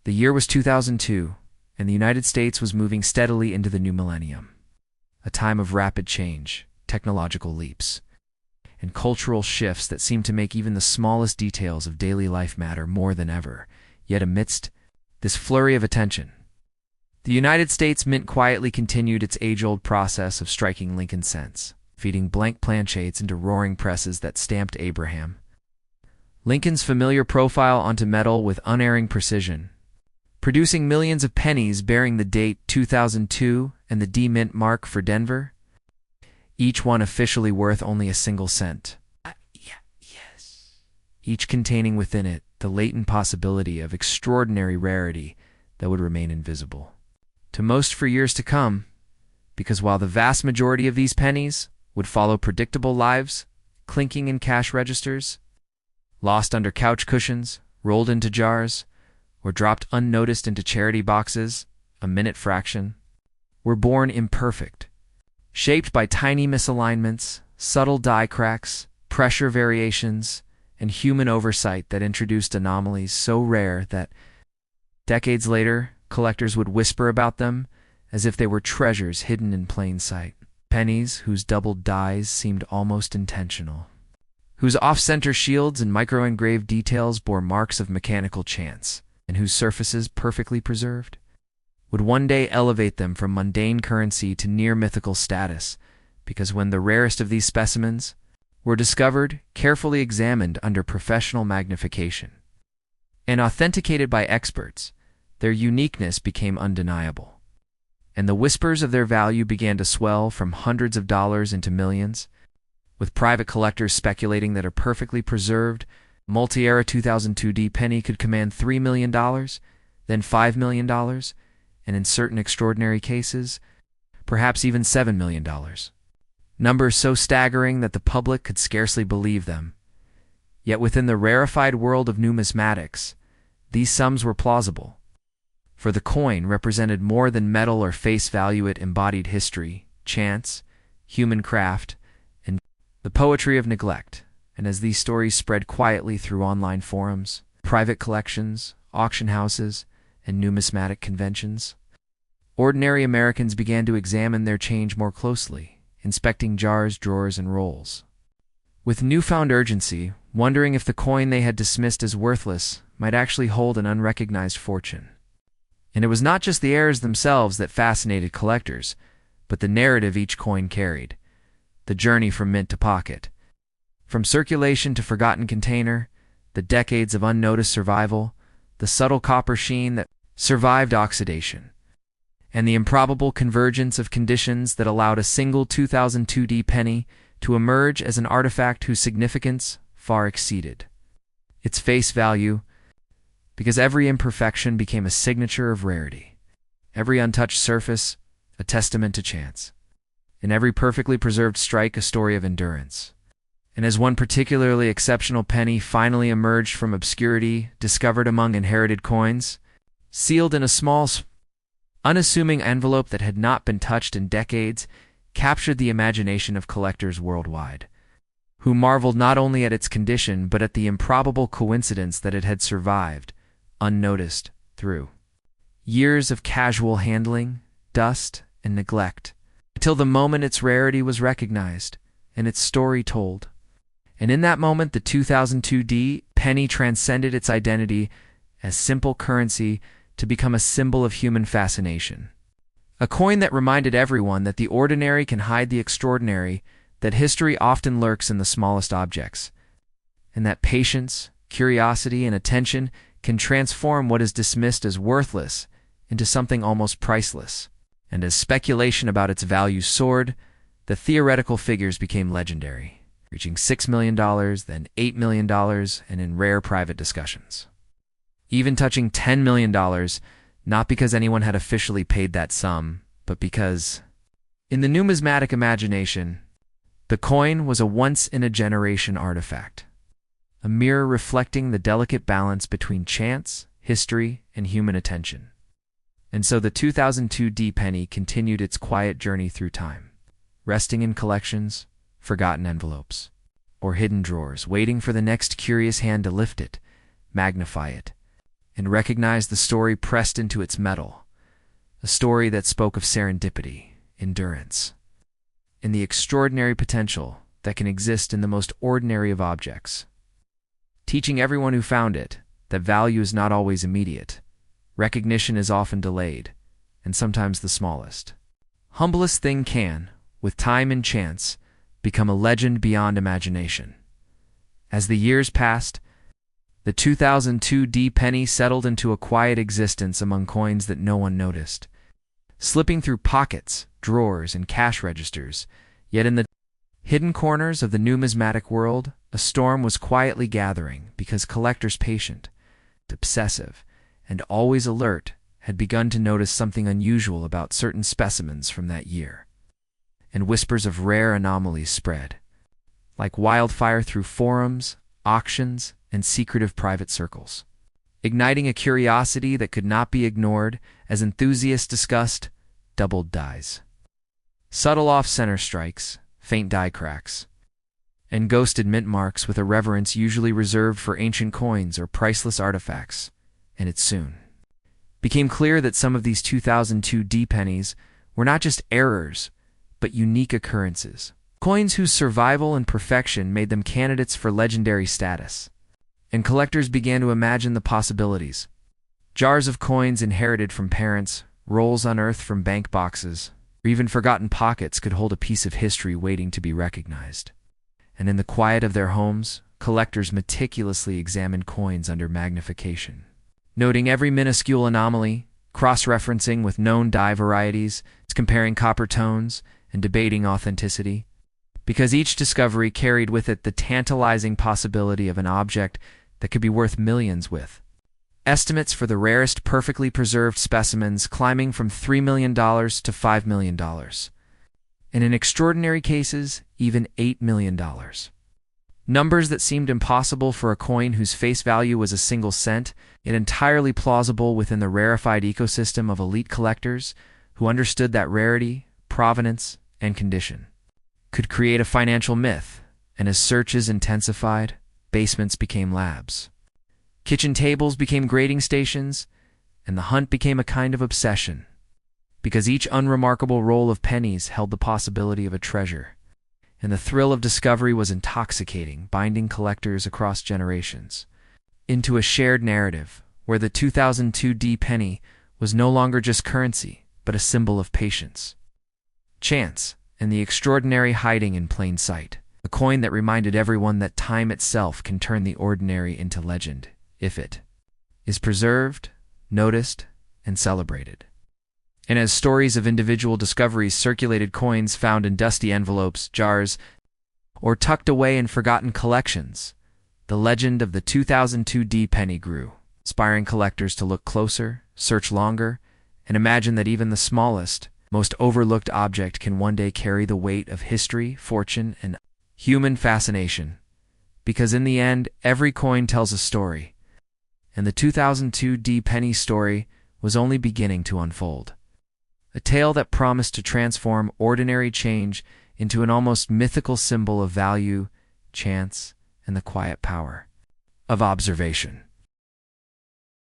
The year was 2002, and the United States was moving steadily into the new millennium, a time of rapid change, technological leaps, and cultural shifts that seemed to make even the smallest details of daily life matter more than ever. Yet amidst this flurry of attention, the United States Mint quietly continued its age-old process of striking Lincoln cents, feeding blank planchettes into roaring presses that stamped Abraham Lincoln's familiar profile onto metal with unerring precision, producing millions of pennies bearing the date 2002 and the D-Mint mark for Denver, each one officially worth only a single cent. Yes. Each containing within it the latent possibility of extraordinary rarity that would remain invisible to most for years to come, because while the vast majority of these pennies would follow predictable lives, clinking in cash registers, lost under couch cushions, rolled into jars, or dropped unnoticed into charity boxes, a minute fraction, were born imperfect, shaped by tiny misalignments, subtle die cracks, pressure variations, and human oversight that introduced anomalies so rare that, decades later, collectors would whisper about them as if they were treasures hidden in plain sight. Pennies whose doubled dies seemed almost intentional, whose off-center shields and micro-engraved details bore marks of mechanical chance, and whose surfaces, perfectly preserved, would one day elevate them from mundane currency to near mythical status, because when the rarest of these specimens were discovered, carefully examined under professional magnification, and authenticated by experts, their uniqueness became undeniable, and the whispers of their value began to swell from hundreds of dollars into millions, with private collectors speculating that a perfectly preserved, multi-era 2002 D penny could command $3 million, then $5 million, and in certain extraordinary cases, perhaps even $7 million. Numbers so staggering that the public could scarcely believe them. Yet within the rarefied world of numismatics, these sums were plausible, for the coin represented more than metal or face value. It embodied history, chance, human craft, and the poetry of neglect. And as these stories spread quietly through online forums, private collections, auction houses, and numismatic conventions, ordinary Americans began to examine their change more closely, inspecting jars, drawers, and rolls with newfound urgency, wondering if the coin they had dismissed as worthless might actually hold an unrecognized fortune. And it was not just the heirs themselves that fascinated collectors, but the narrative each coin carried, the journey from mint to pocket, from circulation to forgotten container, the decades of unnoticed survival, the subtle copper sheen that survived oxidation, and the improbable convergence of conditions that allowed a single 2002 D penny to emerge as an artifact whose significance far exceeded its face value, because every imperfection became a signature of rarity, every untouched surface a testament to chance, and every perfectly preserved strike a story of endurance. And as one particularly exceptional penny finally emerged from obscurity, discovered among inherited coins, sealed in a small, unassuming envelope that had not been touched in decades, captured the imagination of collectors worldwide, who marveled not only at its condition but at the improbable coincidence that it had survived, unnoticed, through years of casual handling, dust, and neglect, until the moment its rarity was recognized and its story told. And in that moment, the 2002 D penny transcended its identity as simple currency to become a symbol of human fascination. A coin that reminded everyone that the ordinary can hide the extraordinary, that history often lurks in the smallest objects, and that patience, curiosity, and attention can transform what is dismissed as worthless into something almost priceless. And as speculation about its value soared, the theoretical figures became legendary, reaching $6 million, then $8 million, and in rare private discussions, even touching $10 million, not because anyone had officially paid that sum, but because, in the numismatic imagination, the coin was a once-in-a-generation artifact, a mirror reflecting the delicate balance between chance, history, and human attention. And so the 2002 D penny continued its quiet journey through time, resting in collections, forgotten envelopes, or hidden drawers, waiting for the next curious hand to lift it, magnify it, and recognized the story pressed into its metal, a story that spoke of serendipity, endurance, and the extraordinary potential that can exist in the most ordinary of objects, teaching everyone who found it that value is not always immediate, recognition is often delayed, and sometimes the smallest, humblest thing can, with time and chance, become a legend beyond imagination. As the years passed, the 2002 D penny settled into a quiet existence among coins that no one noticed, slipping through pockets, drawers, and cash registers. Yet in the hidden corners of the numismatic world, a storm was quietly gathering because collectors patient, obsessive, and always alert had begun to notice something unusual about certain specimens from that year. And whispers of rare anomalies spread, like wildfire through forums, auctions, and secretive private circles, igniting a curiosity that could not be ignored as enthusiasts discussed doubled dies, subtle off-center strikes, faint die cracks, and ghosted mint marks with a reverence usually reserved for ancient coins or priceless artifacts. And it soon became clear that some of these 2002 D pennies were not just errors, but unique occurrences, coins whose survival and perfection made them candidates for legendary status. And collectors began to imagine the possibilities. Jars of coins inherited from parents, rolls unearthed from bank boxes, or even forgotten pockets could hold a piece of history waiting to be recognized. And in the quiet of their homes, collectors meticulously examined coins under magnification, noting every minuscule anomaly, cross-referencing with known die varieties, comparing copper tones, and debating authenticity, because each discovery carried with it the tantalizing possibility of an object that could be worth millions with. Estimates for the rarest perfectly preserved specimens climbing from $3 million to $5 million, and in extraordinary cases, even $8 million. Numbers that seemed impossible for a coin whose face value was a single cent, yet entirely plausible within the rarefied ecosystem of elite collectors who understood that rarity, provenance, and condition could create a financial myth. And as searches intensified, basements became labs, kitchen tables became grading stations, and the hunt became a kind of obsession, because each unremarkable roll of pennies held the possibility of a treasure, and the thrill of discovery was intoxicating, binding collectors across generations into a shared narrative where the 2002 D penny was no longer just currency, but a symbol of patience, chance, and the extraordinary hiding in plain sight. A coin that reminded everyone that time itself can turn the ordinary into legend, if it is preserved, noticed, and celebrated. And as stories of individual discoveries circulated, coins found in dusty envelopes, jars, or tucked away in forgotten collections, the legend of the 2002 D penny grew, inspiring collectors to look closer, search longer, and imagine that even the smallest, most overlooked object can one day carry the weight of history, fortune, and human fascination. Because in the end, every coin tells a story, and the 2002 D penny story was only beginning to unfold. A tale that promised to transform ordinary change into an almost mythical symbol of value, chance, and the quiet power of observation.